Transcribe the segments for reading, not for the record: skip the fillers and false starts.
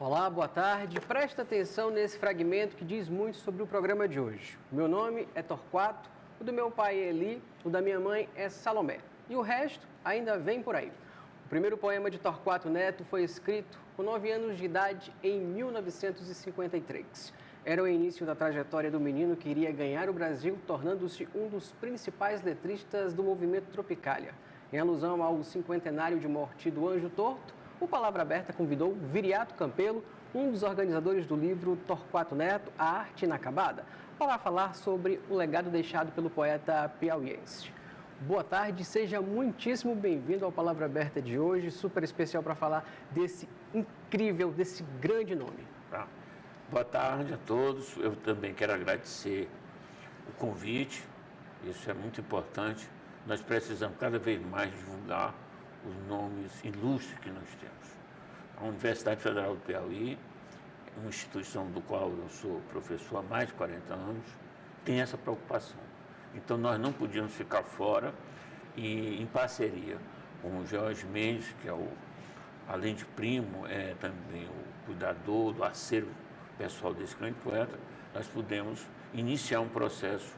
Olá, boa tarde. Presta atenção nesse fragmento que diz muito sobre o programa de hoje. Meu nome é Torquato, o do meu pai é Eli, o da minha mãe é Salomé. E o resto ainda vem por aí. O primeiro poema de Torquato Neto foi escrito com 9 anos de idade em 1953. Era o início da trajetória do menino que iria ganhar o Brasil, tornando-se um dos principais letristas do movimento Tropicália. Em alusão ao cinquentenário de morte do Anjo Torto, o Palavra Aberta convidou Viriato Campelo, um dos organizadores do livro Torquato Neto, A Arte Inacabada, para falar sobre o legado deixado pelo poeta piauiense. Boa tarde, seja muitíssimo bem-vindo ao Palavra Aberta de hoje, super especial para falar desse incrível, desse grande nome. Boa tarde a todos, eu também quero agradecer o convite, isso é muito importante, nós precisamos cada vez mais divulgar os nomes ilustres que nós temos. A Universidade Federal do Piauí, uma instituição do qual eu sou professor há mais de 40 anos, tem essa preocupação. Então nós não podíamos ficar fora e em parceria com o Jorge Mendes, que é além de primo, é também o cuidador do acervo pessoal desse grande poeta, nós pudemos iniciar um processo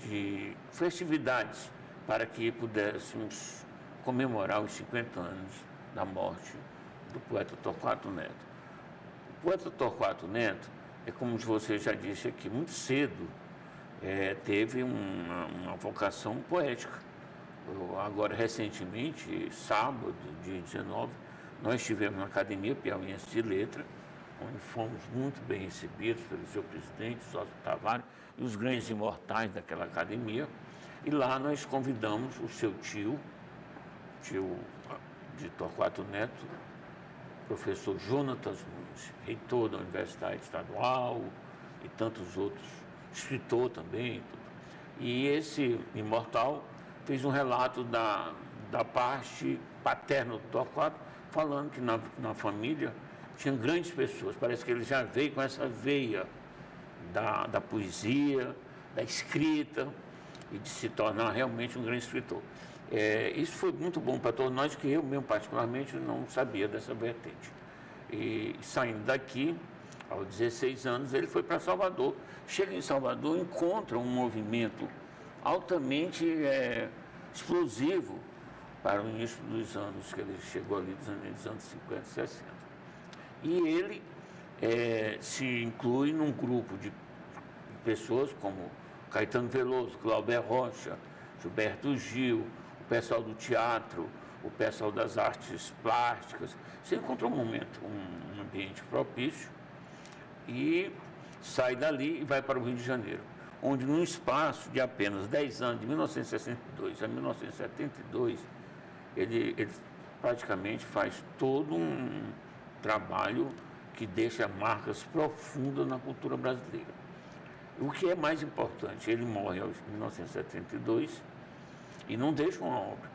de festividades para que pudéssemos comemorar os 50 anos da morte do poeta Torquato Neto. O poeta Torquato Neto, é como você já disse aqui, muito cedo teve uma vocação poética. Agora, recentemente, sábado, dia 19, nós estivemos na Academia Piauiense de Letra, onde fomos muito bem recebidos pelo seu presidente, Sócio Tavares, e os grandes imortais daquela academia. E lá nós convidamos o seu tio de Torquato Neto, professor Jonatas Nunes, reitor da Universidade Estadual e tantos outros, escritor também. E esse imortal fez um relato da parte paterna do Torquato, falando que na família tinha grandes pessoas. Parece que ele já veio com essa veia da poesia, da escrita e de se tornar realmente um grande escritor. Isso foi muito bom para todos nós, que eu mesmo particularmente não sabia dessa vertente. E saindo daqui, aos 16 anos, ele foi para Salvador. Chega em Salvador, encontra um movimento altamente explosivo para o início dos anos, que ele chegou ali dos anos 50 e 60. E ele se inclui num grupo de pessoas como Caetano Veloso, Glauber Rocha, Gilberto Gil, o pessoal do teatro, o pessoal das artes plásticas. Você encontrou um momento, um ambiente propício e sai dali e vai para o Rio de Janeiro, onde num espaço de apenas 10 anos, de 1962 a 1972, ele praticamente faz todo um trabalho que deixa marcas profundas na cultura brasileira. O que é mais importante, ele morre em 1972 e não deixa uma obra,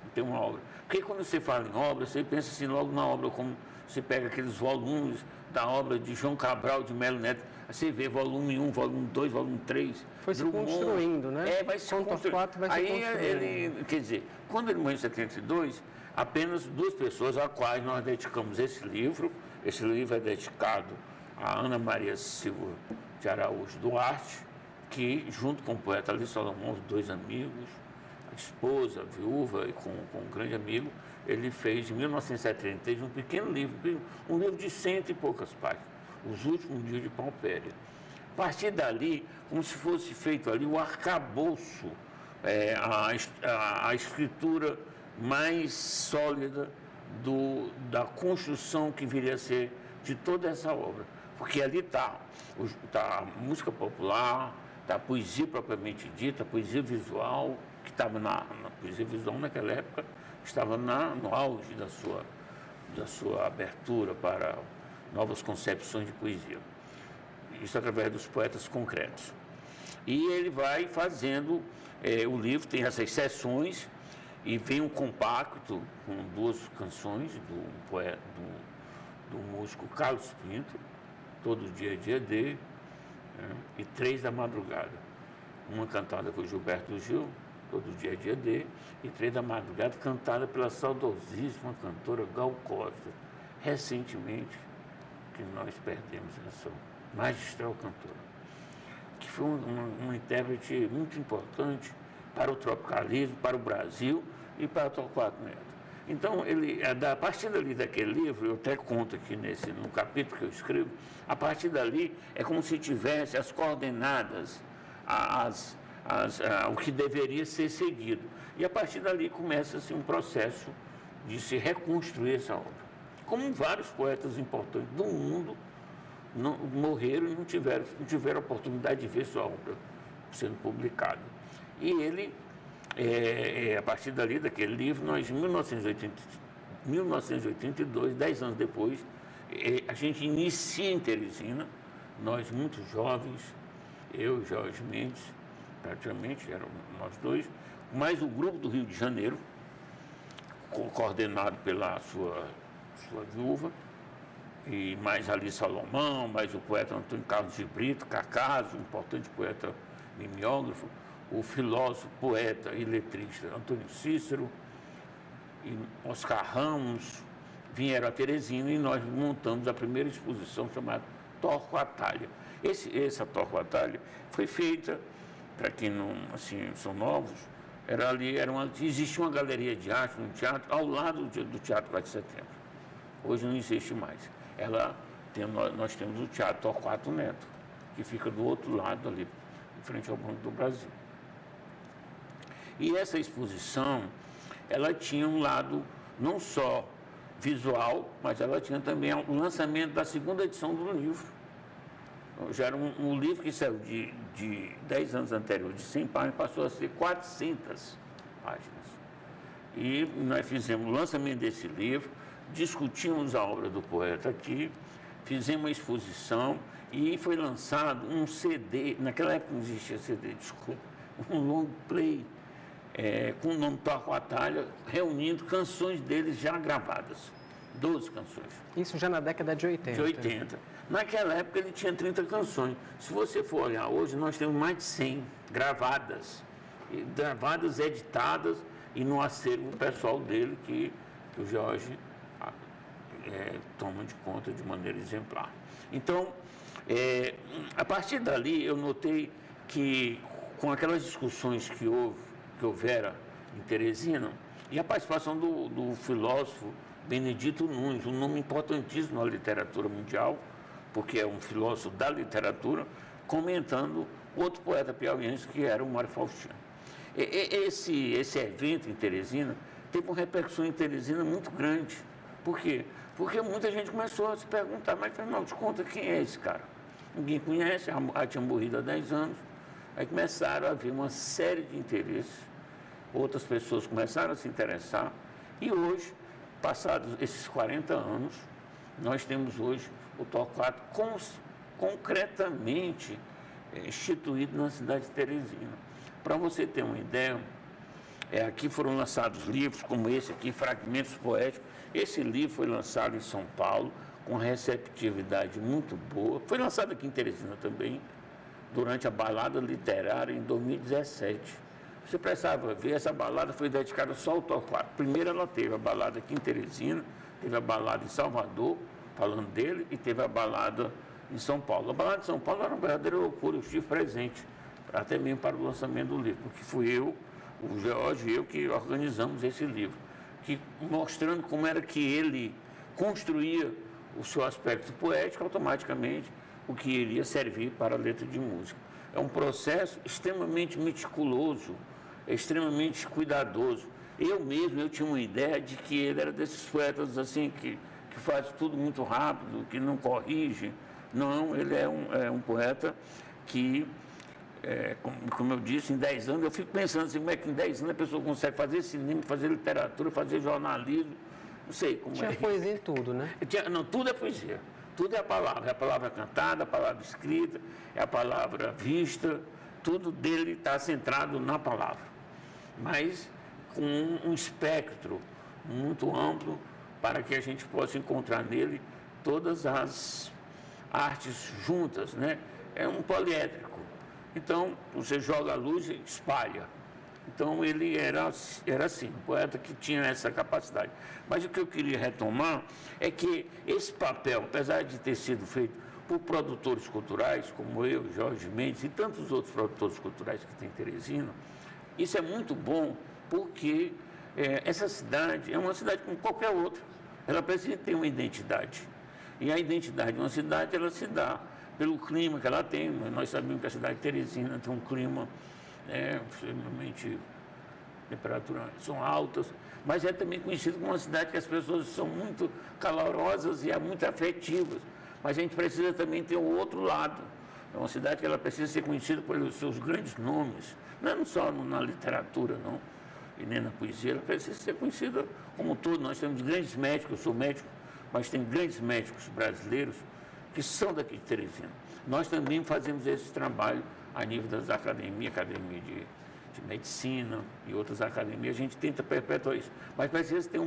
não tem uma obra. Porque quando você fala em obra, você pensa assim logo na obra, como você pega aqueles volumes da obra de João Cabral de Melo Neto, você vê volume 1, volume 2, volume 3. Foi se construindo, né? Vai se construindo. Aí, quer dizer, quando ele morreu em 72, apenas 2 pessoas a quais nós dedicamos esse livro. Esse livro é dedicado a Ana Maria Silva de Araújo Duarte, que, junto com o poeta Ali Salomão, os 2 amigos, a esposa, a viúva, e com um grande amigo, ele fez, em 1973, um pequeno livro, um livro de 100 e poucas páginas, Os Últimos Dias de Pampéria. A partir dali, como se fosse feito ali o arcabouço, a escritura mais sólida da construção que viria a ser de toda essa obra. Porque ali está a música popular, está a poesia propriamente dita, a poesia visual, que estava na poesia visual naquela época, estava no auge da sua abertura para novas concepções de poesia. Isso através dos poetas concretos. E ele vai fazendo, o livro tem essas seções, e vem um compacto com 2 canções do músico Carlos Pinto, Todo Dia é Dia D, e 3 da Madrugada. Uma cantada por Gilberto Gil, Todo Dia é Dia D, e 3 da Madrugada, cantada pela saudosíssima cantora Gal Costa. Recentemente, que nós perdemos essa magistral cantora, que foi uma intérprete muito importante para o tropicalismo, para o Brasil e para Torquato Neto. Então, a partir dali daquele livro, eu até conto aqui no capítulo que eu escrevo, a partir dali é como se tivesse as coordenadas, o que deveria ser seguido. E a partir dali começa-se um processo de se reconstruir essa obra. Como vários poetas importantes do mundo morreram e não tiveram oportunidade de ver sua obra sendo publicada. E ele, a partir dali, daquele livro, nós, em 1982, 10 anos depois, a gente inicia em Teresina, nós muito jovens, eu e Jorge Mendes, praticamente, eram nós dois, mais o grupo do Rio de Janeiro, coordenado pela sua viúva, e mais Ali Salomão, mais o poeta Antônio Carlos de Brito, Cacaso, um importante poeta mimeógrafo, o filósofo, poeta e letrista Antônio Cícero, e Oscar Ramos, vieram a Teresina e nós montamos a primeira exposição chamada Torquatalha. Essa Torquatalha foi feita, para quem não assim, são novos, existia uma galeria de arte no teatro ao lado do Teatro 4 de Setembro. Hoje não existe mais. Nós temos o Teatro Torquato Neto, que fica do outro lado ali, em frente ao Banco do Brasil. E essa exposição, ela tinha um lado não só visual, mas ela tinha também o lançamento da segunda edição do livro. Já era um livro que saiu de 10 anos anteriores, de 100 páginas, passou a ser 400 páginas. E nós fizemos o lançamento desse livro, discutimos a obra do poeta aqui, fizemos uma exposição e foi lançado um CD, naquela época não existia CD, desculpa, um long play, com o nome Torquatalha, reunindo canções deles já gravadas, 12 canções. Isso já na década de 80. De 80. Naquela época ele tinha 30 canções. Se você for olhar hoje, nós temos mais de 100 gravadas, editadas e no acervo pessoal dele, que o Jorge toma de conta de maneira exemplar. Então, a partir dali eu notei que com aquelas discussões que houvera em Teresina, e a participação do filósofo Benedito Nunes, um nome importantíssimo na literatura mundial, porque é um filósofo da literatura, comentando outro poeta piauiense que era o Mário Faustino. Esse evento em Teresina teve uma repercussão em Teresina muito grande. Por quê? Porque muita gente começou a se perguntar, mas afinal de contas, quem é esse cara? Ninguém conhece, já tinha morrido há 10 anos. Aí começaram a haver uma série de interesses, outras pessoas começaram a se interessar, e hoje, passados esses 40 anos, nós temos hoje o Torquato concretamente instituído na cidade de Teresina. Para você ter uma ideia, aqui foram lançados livros como esse aqui, Fragmentos Poéticos. Esse livro foi lançado em São Paulo, com receptividade muito boa. Foi lançado aqui em Teresina também, durante a balada literária em 2017. Você precisava ver, essa balada foi dedicada só ao Torquato. Primeiro ela teve a balada aqui em Teresina, teve a balada em Salvador, falando dele, e teve a balada em São Paulo. A balada de São Paulo era uma verdadeira loucura, eu estive presente, até mesmo para o lançamento do livro, porque fui eu, o Jorge e eu que organizamos esse livro, mostrando como era que ele construía o seu aspecto poético, automaticamente o que iria servir para a letra de música. É um processo extremamente meticuloso, extremamente cuidadoso. Eu tinha uma ideia de que ele era desses poetas assim, que faz tudo muito rápido, que não corrige. Não, ele é um poeta que, como eu disse, em 10 anos, eu fico pensando assim, como é que em 10 anos a pessoa consegue fazer cinema, fazer literatura, fazer jornalismo, não sei como Tinha poesia em tudo, né? Não, tudo é poesia. Tudo é a palavra cantada, a palavra escrita, é a palavra vista, tudo dele está centrado na palavra, mas com um espectro muito amplo para que a gente possa encontrar nele todas as artes juntas, né? É um poliédrico. Então, você joga a luz e espalha. Então, ele era assim, um poeta que tinha essa capacidade. Mas o que eu queria retomar é que esse papel, apesar de ter sido feito por produtores culturais, como eu, Jorge Mendes e tantos outros produtores culturais que tem em Teresina, isso é muito bom porque essa cidade é uma cidade como qualquer outra. Ela precisa ter uma identidade. E a identidade de uma cidade, ela se dá pelo clima que ela tem. Nós sabemos que a cidade de Teresina tem um clima extremamente, temperaturas são altas, mas é também conhecido como uma cidade que as pessoas são muito calorosas e muito afetivas. Mas a gente precisa também ter o outro lado. É uma cidade que ela precisa ser conhecida pelos seus grandes nomes, não só na literatura, não, e nem na poesia, ela precisa ser conhecida como todo. Nós temos grandes médicos, eu sou médico, mas tem grandes médicos brasileiros que são daqui de Teresina. Nós também fazemos esse trabalho a nível das academia de medicina e outras academias, a gente tenta perpetuar isso. Mas precisa ter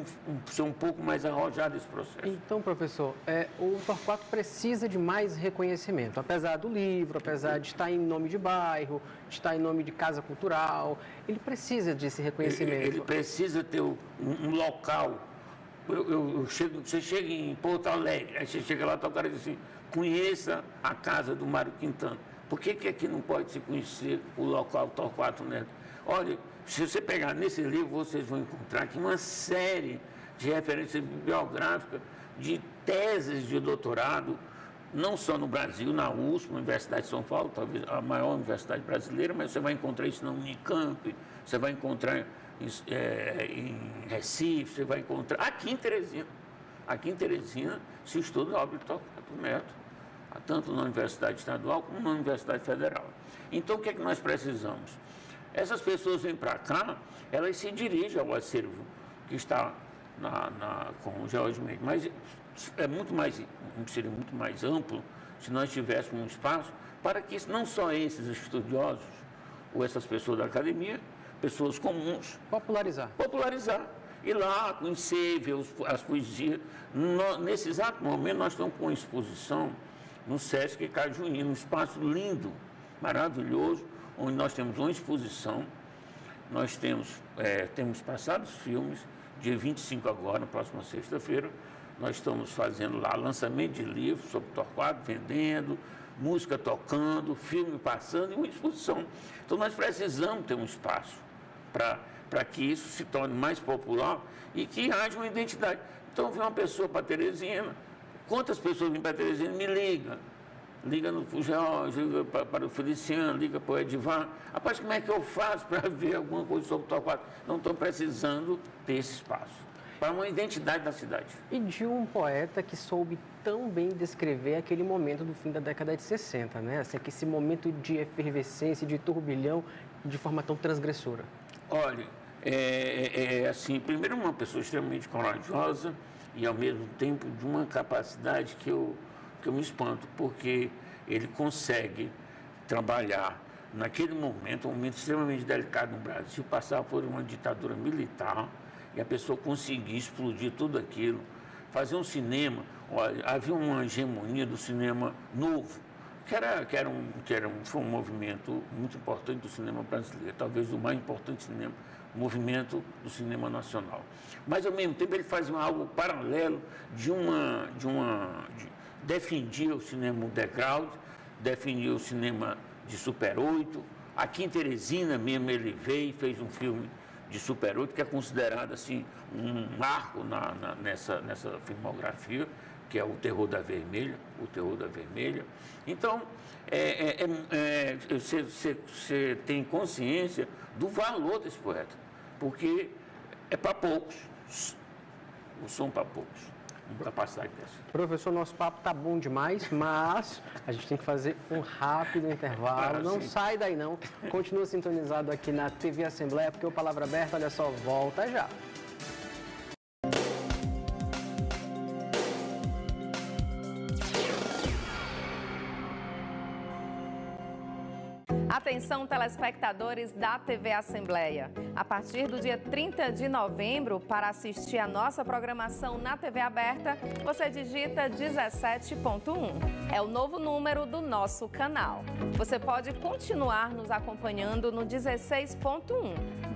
ser um pouco mais arrojado esse processo. Então, professor, o Torquato precisa de mais reconhecimento, apesar do livro, apesar de estar em nome de bairro, de estar em nome de casa cultural, ele precisa desse reconhecimento. Ele precisa ter um local. Você chega em Porto Alegre, aí você chega lá e o cara diz assim, conheça a casa do Mário Quintana. Por que aqui não pode se conhecer o local Torquato Neto? Olha, se você pegar nesse livro, vocês vão encontrar aqui uma série de referências bibliográficas, de teses de doutorado, não só no Brasil, na USP, na Universidade de São Paulo, talvez a maior universidade brasileira, mas você vai encontrar isso na Unicamp, você vai encontrar em Recife, você vai encontrar aqui em Teresina. Aqui em Teresina se estuda a obra de Torquato Neto, tanto na Universidade Estadual como na Universidade Federal. Então, o que é que nós precisamos? Essas pessoas vêm para cá, elas se dirigem ao acervo que está com o Jorge Mendes, mas seria muito mais amplo se nós tivéssemos um espaço para que não só esses estudiosos ou essas pessoas da academia, pessoas comuns... Popularizar. Ir lá, conhecer, ver as poesias. Nesse exato momento, nós estamos com uma exposição no Sesc Cajuína, um espaço lindo, maravilhoso, onde nós temos uma exposição, nós temos passados filmes, dia 25 agora, na próxima sexta-feira, nós estamos fazendo lá lançamento de livros sobre Torquato, vendendo, música tocando, filme passando e uma exposição. Então nós precisamos ter um espaço para que isso se torne mais popular e que haja uma identidade. Então vem uma pessoa para Teresina, quantas pessoas vêm para Teresina me ligam? Liga no Jorge, liga para o Feliciano, liga para o Edivar. Rapaz, como é que eu faço para ver alguma coisa sobre o Torquato? Não estou precisando ter esse espaço para uma identidade da cidade. E de um poeta que soube tão bem descrever aquele momento do fim da década de 60, né? Assim, esse momento de efervescência, de turbilhão, de forma tão transgressora. Olha, assim, primeiro uma pessoa extremamente corajosa e ao mesmo tempo de uma capacidade que eu me espanto, porque ele consegue trabalhar naquele momento, um momento extremamente delicado no Brasil, passar por uma ditadura militar e a pessoa conseguir explodir tudo aquilo, fazer um cinema. Olha, havia uma hegemonia do cinema novo, foi um movimento muito importante do cinema brasileiro, talvez o mais importante movimento do cinema nacional. Mas, ao mesmo tempo, ele fazia algo paralelo defendia o cinema underground, defendia o cinema de Super 8. Aqui em Teresina mesmo ele veio e fez um filme de Super 8, que é considerado assim, um marco nessa filmografia, que é O Terror da Vermelha. Então, você tem consciência do valor desse poeta, porque é para poucos, não são para poucos. Capacidade dessa. Professor, nosso papo tá bom demais, mas a gente tem que fazer um rápido intervalo. Não sai daí não. Continua sintonizado aqui na TV Assembleia, porque o Palavra Aberta, olha só, volta já. A Atenção, telespectadores da TV Assembleia. A partir do dia 30 de novembro, para assistir a nossa programação na TV aberta, você digita 17.1. É o novo número do nosso canal. Você pode continuar nos acompanhando no 16.1,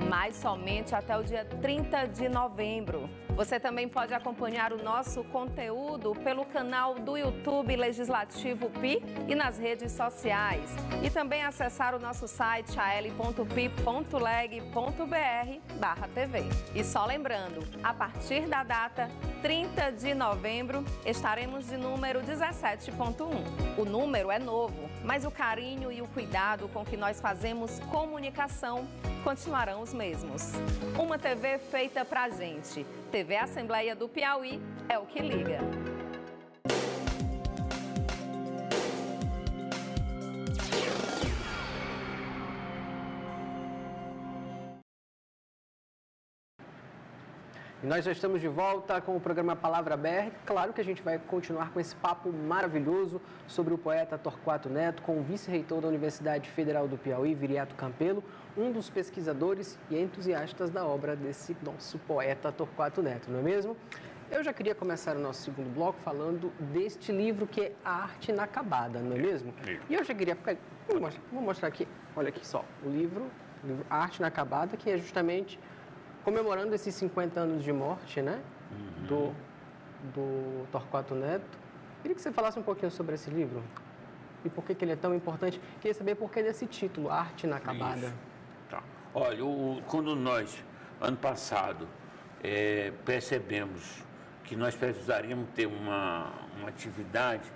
mas somente até o dia 30 de novembro. Você também pode acompanhar o nosso conteúdo pelo canal do YouTube Legislativo PI e nas redes sociais. E também acessar o nosso site al.pi.leg.br/TV. E só lembrando, a partir da data 30 de novembro, estaremos de número 17.1. O número é novo, mas o carinho e o cuidado com que nós fazemos comunicação continuarão os mesmos. Uma TV feita pra gente. TV Assembleia do Piauí é o que liga. E nós já estamos de volta com o programa Palavra Aberta. Claro que a gente vai continuar com esse papo maravilhoso sobre o poeta Torquato Neto, com o vice-reitor da Universidade Federal do Piauí, Viriato Campelo, um dos pesquisadores e entusiastas da obra desse nosso poeta Torquato Neto, não é mesmo? Eu já queria começar o nosso segundo bloco falando deste livro que é A Arte Inacabada, não é mesmo? E eu já queria... Vou mostrar aqui, olha aqui só, o livro A Arte Inacabada, que é justamente... comemorando esses 50 anos de morte, né, do Torquato Neto. Queria que você falasse um pouquinho sobre esse livro e por que ele é tão importante. Queria saber por que desse título, Arte Inacabada. Isso. Tá. Olha, quando nós, ano passado, percebemos que nós precisaríamos ter uma atividade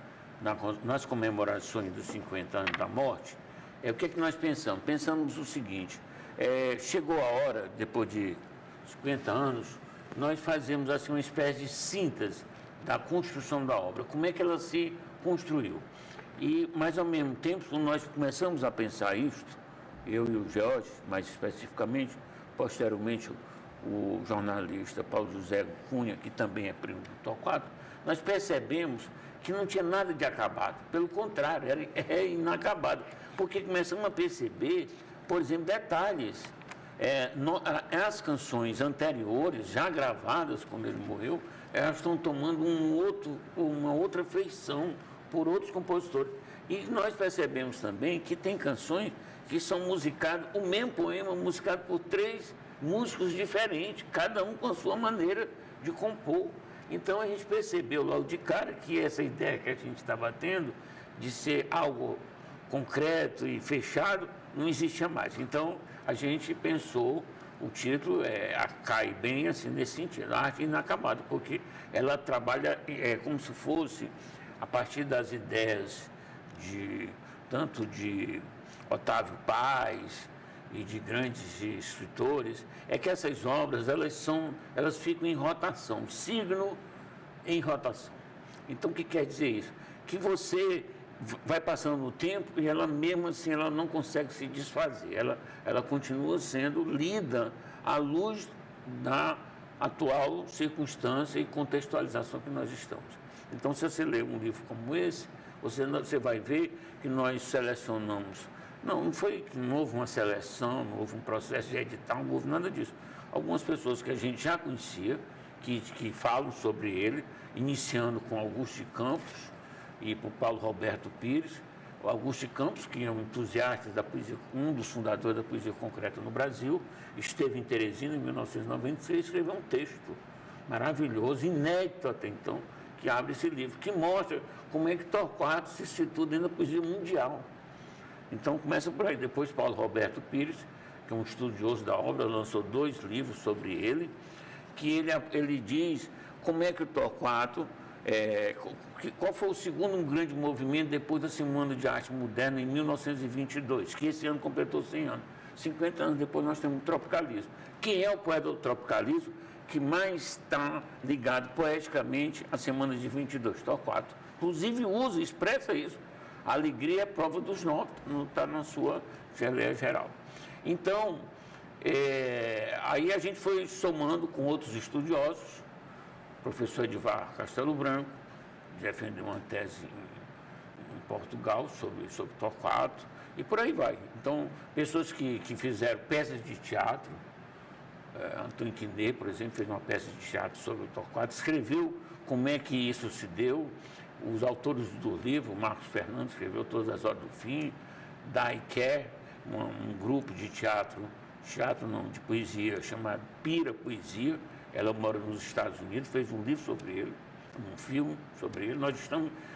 nas comemorações dos 50 anos da morte, o que nós pensamos? Pensamos o seguinte, chegou a hora, depois de 50 anos, nós fazemos assim uma espécie de síntese da construção da obra, como é que ela se construiu. Mas ao mesmo tempo, quando nós começamos a pensar isto, eu e o George, mais especificamente, posteriormente o jornalista Paulo José Cunha, que também é primo do Torquato, nós percebemos que não tinha nada de acabado, pelo contrário, era inacabado, porque começamos a perceber, por exemplo, detalhes. As canções anteriores, já gravadas quando ele morreu, elas estão tomando uma outra feição por outros compositores. E nós percebemos também que tem canções que são musicadas, o mesmo poema musicado por 3 músicos diferentes, cada um com a sua maneira de compor. Então a gente percebeu logo de cara que essa ideia que a gente estava tendo de ser algo concreto e fechado não existia mais. Então a gente pensou, o título cai bem assim nesse sentido, a arte inacabada, porque ela trabalha como se fosse a partir das ideias tanto de Otávio Paz e de grandes escritores, que essas obras elas ficam em rotação, signo em rotação. Então o que quer dizer isso? Que você vai passando o tempo e ela mesmo assim ela não consegue se desfazer, ela continua sendo lida à luz da atual circunstância e contextualização que nós estamos. Então, se você ler um livro como esse, você vai ver que nós selecionamos, não houve uma seleção, não houve um processo de edital, não houve nada disso. Algumas pessoas que a gente já conhecia, que falam sobre ele, iniciando com Augusto de Campos, e por Paulo Roberto Pires. O Augusto de Campos, que é um entusiasta da poesia, um dos fundadores da poesia concreta no Brasil, esteve em Teresina em 1996 e escreveu um texto maravilhoso, inédito até então, que abre esse livro, que mostra como é que Torquato se situa dentro da poesia mundial. Então começa por aí. Depois Paulo Roberto Pires, que é um estudioso da obra, lançou 2 livros sobre ele, que ele diz como é que o Torquato... qual foi o segundo grande movimento depois da Semana de Arte Moderna em 1922, que esse ano completou 100 anos. 50 anos depois nós temos o tropicalismo. Quem é o poeta do tropicalismo que mais está ligado poeticamente à Semana de 22? Torquato. Inclusive expressa isso. A alegria é prova dos 9, não está na sua geleia geral. Então, aí a gente foi somando com outros estudiosos. O professor Edivar Castelo Branco defendeu uma tese em Portugal sobre Torquato, E por aí vai. Então, pessoas que fizeram peças de teatro, Antônio Quinet, por exemplo, fez uma peça de teatro sobre o Torquato, escreveu como é que isso se deu. Os autores do livro, Marcos Fernandes escreveu Todas as Horas do Fim, Dai Quer, um grupo de teatro não, de poesia chamado Pira Poesia. Ela mora nos Estados Unidos, fez um livro sobre ele, um filme sobre ele. Nós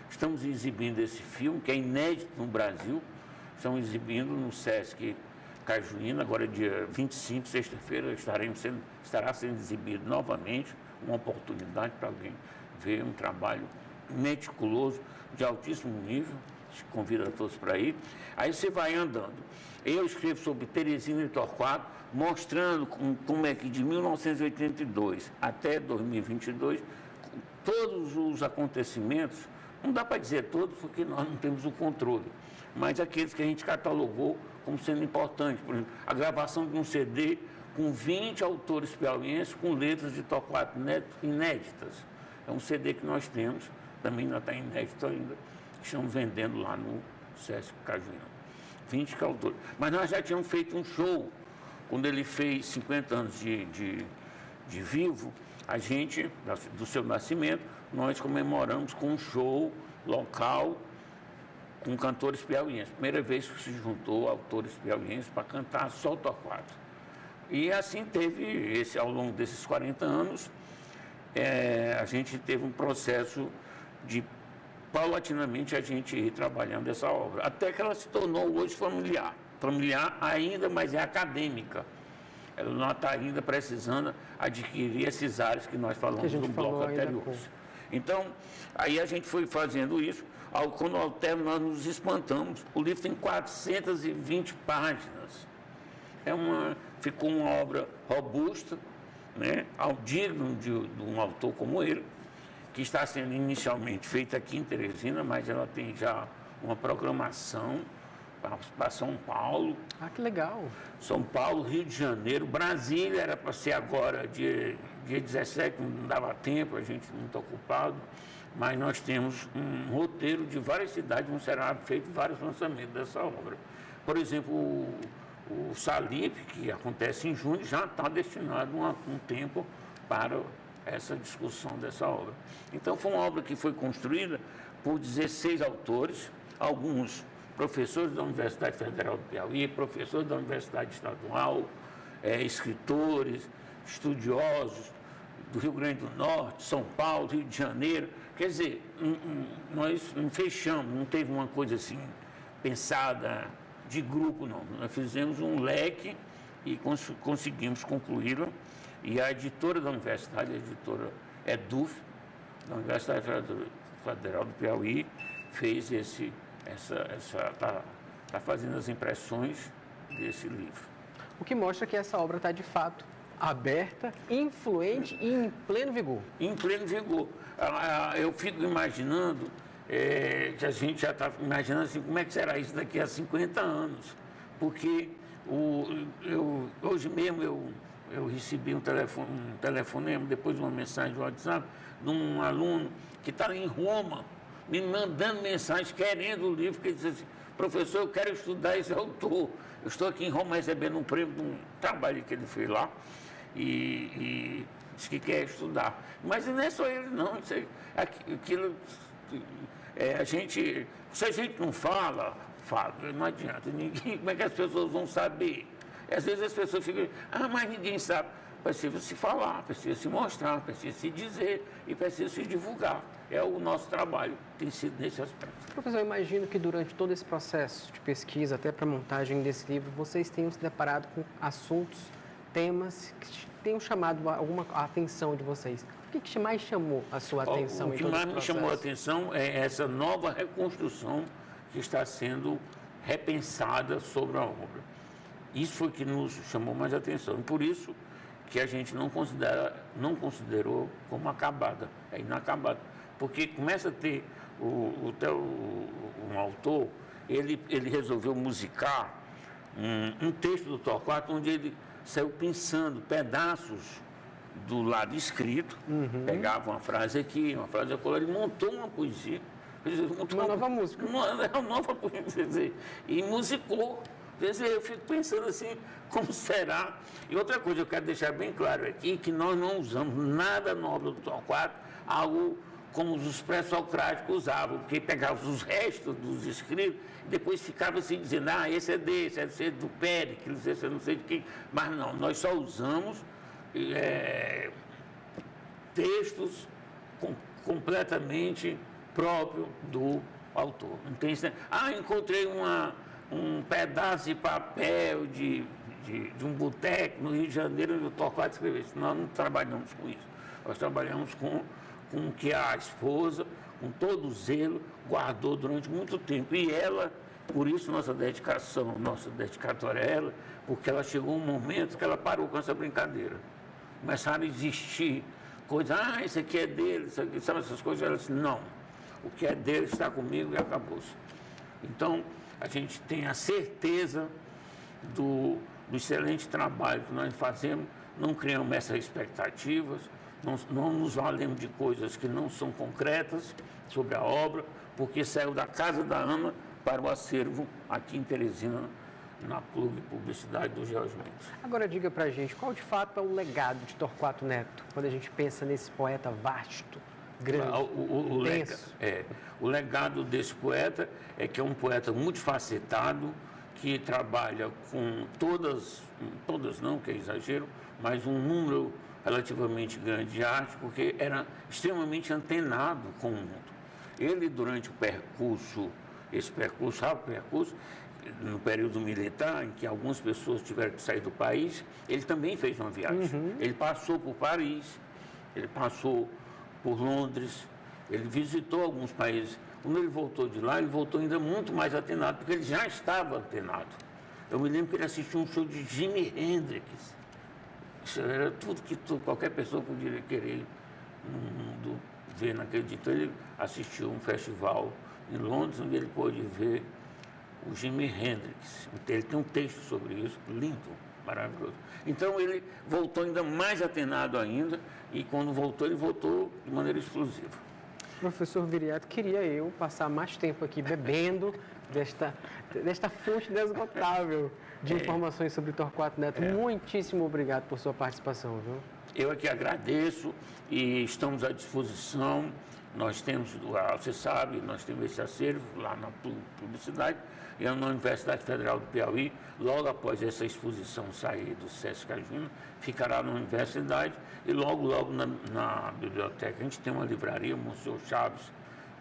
estamos exibindo esse filme, que é inédito no Brasil. Estamos exibindo no Sesc Cajuína, agora dia 25, sexta-feira, estará sendo exibido novamente, uma oportunidade para alguém ver um trabalho meticuloso, de altíssimo nível. Convido a todos para ir. Aí você vai andando. Eu escrevo sobre Teresina e Torquato, mostrando como é que de 1982 até 2022, todos os acontecimentos, não dá para dizer todos porque nós não temos o controle, mas aqueles que a gente catalogou como sendo importantes. Por exemplo, a gravação de um CD com 20 autores piauienses com letras de Torquato inéditas. É um CD que nós temos, também não está inédito ainda, estamos vendendo lá no Sesc Cajuína. 20 autores. Mas nós já tínhamos feito um show, quando ele fez 50 anos de vivo, a gente, do seu nascimento, nós comemoramos com um show local com cantores piauienses. Primeira vez que se juntou autores piauienses para cantar só o Torquato. E assim teve, ao longo desses 40 anos, a gente teve um processo de, paulatinamente, a gente ir trabalhando essa obra, até que ela se tornou hoje familiar. Familiar ainda, mas é acadêmica. Ela não está ainda precisando adquirir esses áreas que nós falamos no bloco anterior. Então, aí a gente foi fazendo isso. Quando ao término nós nos espantamos. O livro tem 420 páginas. Ficou uma obra robusta, né, digno de um autor como ele, que está sendo inicialmente feita aqui em Teresina, mas ela tem já uma programação para São Paulo. Ah, que legal! São Paulo, Rio de Janeiro, Brasília era para ser agora, dia 17, não dava tempo, a gente muito ocupado, mas nós temos um roteiro de várias cidades, onde será feito vários lançamentos dessa obra. Por exemplo, o Salip, que acontece em junho, já está destinado um tempo para essa discussão dessa obra. Então, foi uma obra que foi construída por 16 autores, alguns professores da Universidade Federal do Piauí, professores da Universidade Estadual, escritores, estudiosos do Rio Grande do Norte, São Paulo, Rio de Janeiro. Quer dizer, nós não fechamos, não teve uma coisa assim pensada de grupo, não. Nós fizemos um leque e conseguimos concluí-la. E a editora da universidade, a editora EDUF, da Universidade Federal do Piauí, fez está fazendo as impressões desse livro. O que mostra que essa obra está, de fato, aberta, influente e em pleno vigor. Em pleno vigor. Eu fico imaginando, que a gente já está imaginando assim, como é que será isso daqui a 50 anos. Porque hoje mesmo eu recebi um telefonema, depois uma mensagem do WhatsApp, de um aluno que está em Roma, me mandando mensagem, querendo o livro, que diz assim: professor, eu quero estudar esse autor. Eu estou aqui em Roma recebendo um prêmio de um trabalho que ele fez lá e diz que quer estudar. Mas não é só ele, não. Se a gente não fala, não adianta. Como é que as pessoas vão saber? Às vezes as pessoas ficam, mas ninguém sabe. Precisa se falar, precisa se mostrar, precisa se dizer e precisa se divulgar. É o nosso trabalho, tem sido nesse aspecto. Professor, eu imagino que durante todo esse processo de pesquisa, até para a montagem desse livro, vocês tenham se deparado com assuntos, temas que tenham chamado a atenção de vocês. O que mais chamou a sua atenção? O que mais me chamou a atenção é essa nova reconstrução que está sendo repensada sobre a obra. Isso foi que nos chamou mais atenção. E por isso que a gente não considerou como acabada, é inacabada. Porque começa a ter um autor, ele resolveu musicar um texto do Torquato, onde ele saiu pensando pedaços do lado escrito, pegava uma frase aqui, uma frase acolá, ele montou uma poesia Uma nova música. Uma nova música. E musicou. Quer dizer, eu fico pensando assim, como será? E outra coisa, eu quero deixar bem claro aqui, que nós não usamos nada na obra do Torquato, algo como os pré-socráticos usavam, porque pegavam os restos dos escritos e depois ficava assim dizendo, esse é desse, esse é do Péricles, esse é não sei de quem. Mas não, nós só usamos textos completamente próprios do autor. Não tem isso, né? Encontrei um pedaço de papel de um boteco no Rio de Janeiro onde o Torquato escreveu isso. Nós não trabalhamos com isso. Nós trabalhamos com o que a esposa, com todo o zelo, guardou durante muito tempo. E ela, por isso nossa dedicação, nossa dedicatória a ela, porque ela chegou um momento que ela parou com essa brincadeira. Começaram a existir coisas, isso aqui é dele, isso aqui, sabe essas coisas? Ela disse, não, o que é dele está comigo e acabou-se. Então, a gente tem a certeza do excelente trabalho que nós fazemos, não criamos essas expectativas, não nos valemos de coisas que não são concretas sobre a obra, porque saiu da casa da Ana para o acervo aqui em Teresina, na Clube Publicidade do George Mendes. Agora diga pra gente, qual de fato é o legado de Torquato Neto, quando a gente pensa nesse poeta vasto, grande, denso? O legado desse poeta é que é um poeta multifacetado, que trabalha com todas não, que é exagero, mas um número relativamente grande de arte, porque era extremamente antenado com o mundo. Ele, durante o percurso, no período militar, em que algumas pessoas tiveram que sair do país, ele também fez uma viagem. Ele passou por Paris, ele passou por Londres, ele visitou alguns países. Quando ele voltou de lá, ele voltou ainda muito mais antenado, porque ele já estava antenado. Eu me lembro que ele assistiu um show de Jimi Hendrix. Isso era tudo que qualquer pessoa poderia querer no mundo ver naquele dia. Então, ele assistiu um festival em Londres, onde ele pôde ver o Jimi Hendrix. Ele tem um texto sobre isso, lindo, maravilhoso. Então, ele voltou ainda mais atenado ainda, e quando voltou, ele voltou de maneira exclusiva. Professor Viriato, queria eu passar mais tempo aqui bebendo desta fonte inesgotável de informações sobre Torquato Neto. Muitíssimo obrigado por sua participação, viu? Eu é que agradeço e estamos à disposição. Nós temos, você sabe, nós temos esse acervo lá na Publicidade e na Universidade Federal do Piauí. Logo após essa exposição sair do Sesc Cajuna, ficará na universidade e logo na biblioteca. A gente tem uma livraria, Monsenhor Chaves,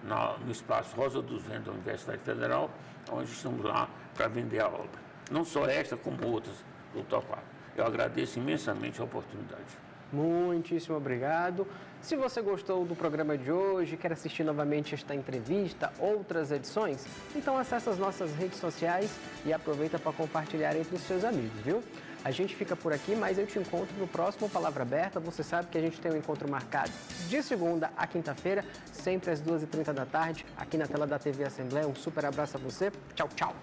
no espaço Rosa dos Ventos da Universidade Federal, onde estamos lá para vender a obra. Não só esta, como outras do Torquato. Eu agradeço imensamente a oportunidade. Muitíssimo obrigado. Se você gostou do programa de hoje, quer assistir novamente esta entrevista, outras edições, então acesse as nossas redes sociais e aproveita para compartilhar entre os seus amigos, viu? A gente fica por aqui, mas eu te encontro no próximo Palavra Aberta. Você sabe que a gente tem um encontro marcado de segunda a quinta-feira, sempre às 2h30 da tarde, aqui na tela da TV Assembleia. Um super abraço a você. Tchau, tchau.